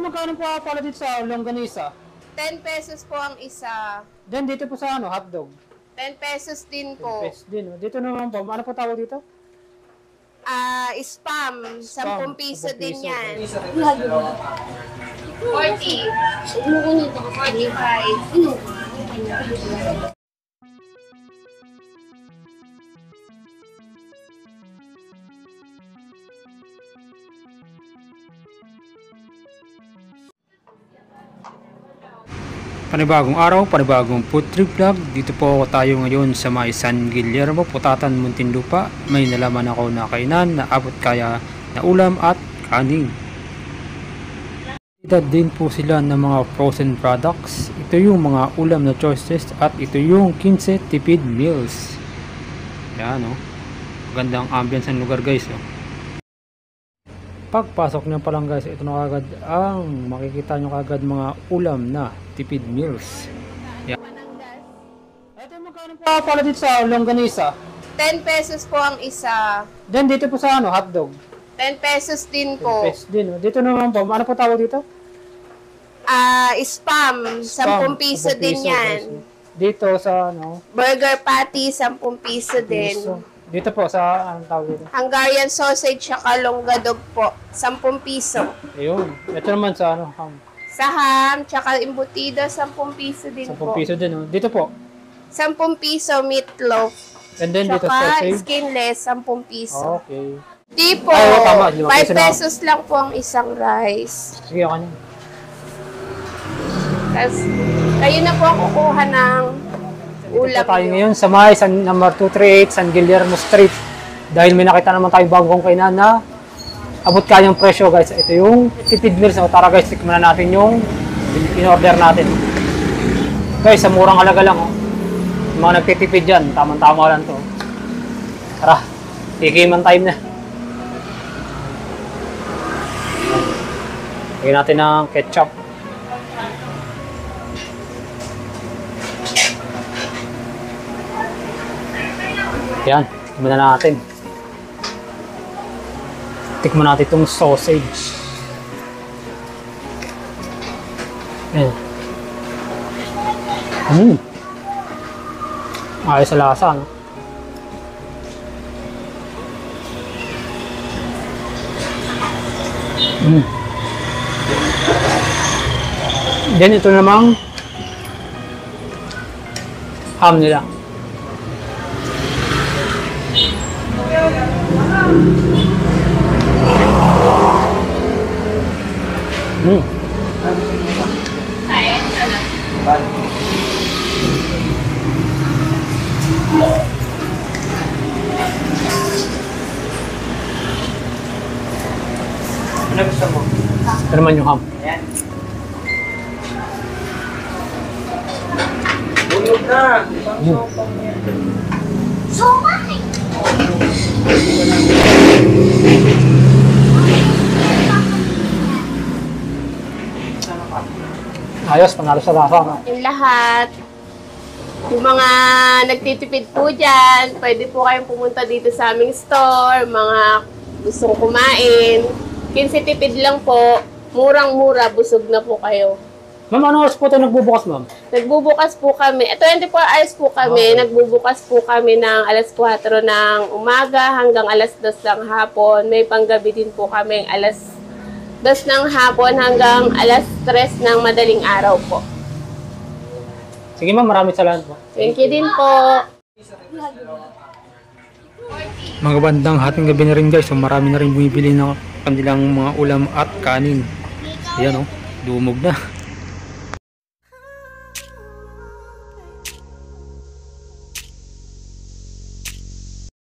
magkano po pala dito sa longganisa? 10 pesos po ang isa. Then dito po sa hotdog. 10 pesos din 10 po. pesos din. Dito naman po, ano po tawag dito? Spam. 10 piso 10 din piso. yan. 40. 45. Panibagong araw, panibagong food trip vlog. Dito po tayo ngayon sa may San Guillermo, Putatan, Muntinlupa. May nalaman ako na kainan na abot kaya na ulam at kanin. Ito din po sila ng mga frozen products. Ito yung mga ulam na choices at ito yung 15 tipid meals. Yan o. Magandang ambience ng lugar guys o. Pagpasok nyo pa lang guys, ito na kagad ang makikita nyo kagad mga ulam na tipid meals. Yan. Ito magkano po pala dito sa longganisa? 10 pesos po ang isa. Then dito po sa hotdog. 10 pesos din 10 po. pesos din. Dito naman po, ano po tawag dito? Spam. 10 piso 10 din piso, yan. guys. Dito sa Burger patty, 10 piso din. piso. Dito po sa anong tawag dito? Hungarian sausage at longgadog po, 10 piso. Ayun. Ito naman sa ham. Sa ham, tsaka embutido, 10 piso din 10 po. piso din. Dito po. 10 piso meatloaf. And then dito Tsaka sausage. skinless, 10 piso. Okay. Di po, Ay, tama. 5 5 pesos lang po ang isang rice. Sige, ako na. Tapos, kayo na po ang kukuha ng Dito ulam po tayo niyo. ngayon sa may number 238 San Guillermo Street. Dahil may nakita naman tayong bagong kainan na abot kayang presyo guys. Ito yung tipid meals. So, tara guys, tikman na natin yung in-order natin. Guys, sa murang halaga lang. Oh. Yung mga nagtitipid dyan, tamang-tama lang to. Tara, tikiman time na. Lagyan natin ng ketchup. Yan, tikman na natin. Tikman natin itong sausage. Yan. Ayos sa lasa, no? Then ito namang ham nila. Ano gusto mo? Ito naman yung ham. Ayan. Bulog na! Ayos, panalo sa lasa. No? Yung lahat. Yung mga nagtitipid po dyan, pwede po kayong pumunta dito sa aming store, mga gustong kumain. 15 tipid lang po, murang-mura, busog na po kayo. Ma'am, ano oras po ito nagbubukas, ma'am? Nagbubukas po kami, 24 hours po kami, Okay. nagbubukas po kami ng alas 4 ng umaga hanggang alas 2 ng hapon. May panggabi din po kami alas 2 ng hapon hanggang alas 3 ng madaling araw po. Sige ma'am, maraming salamat po. Thank you din po. Mga bandang hating gabi na rin guys, so marami na rin bumibili ng kanilang mga ulam at kanin. Ayan o, dumog na.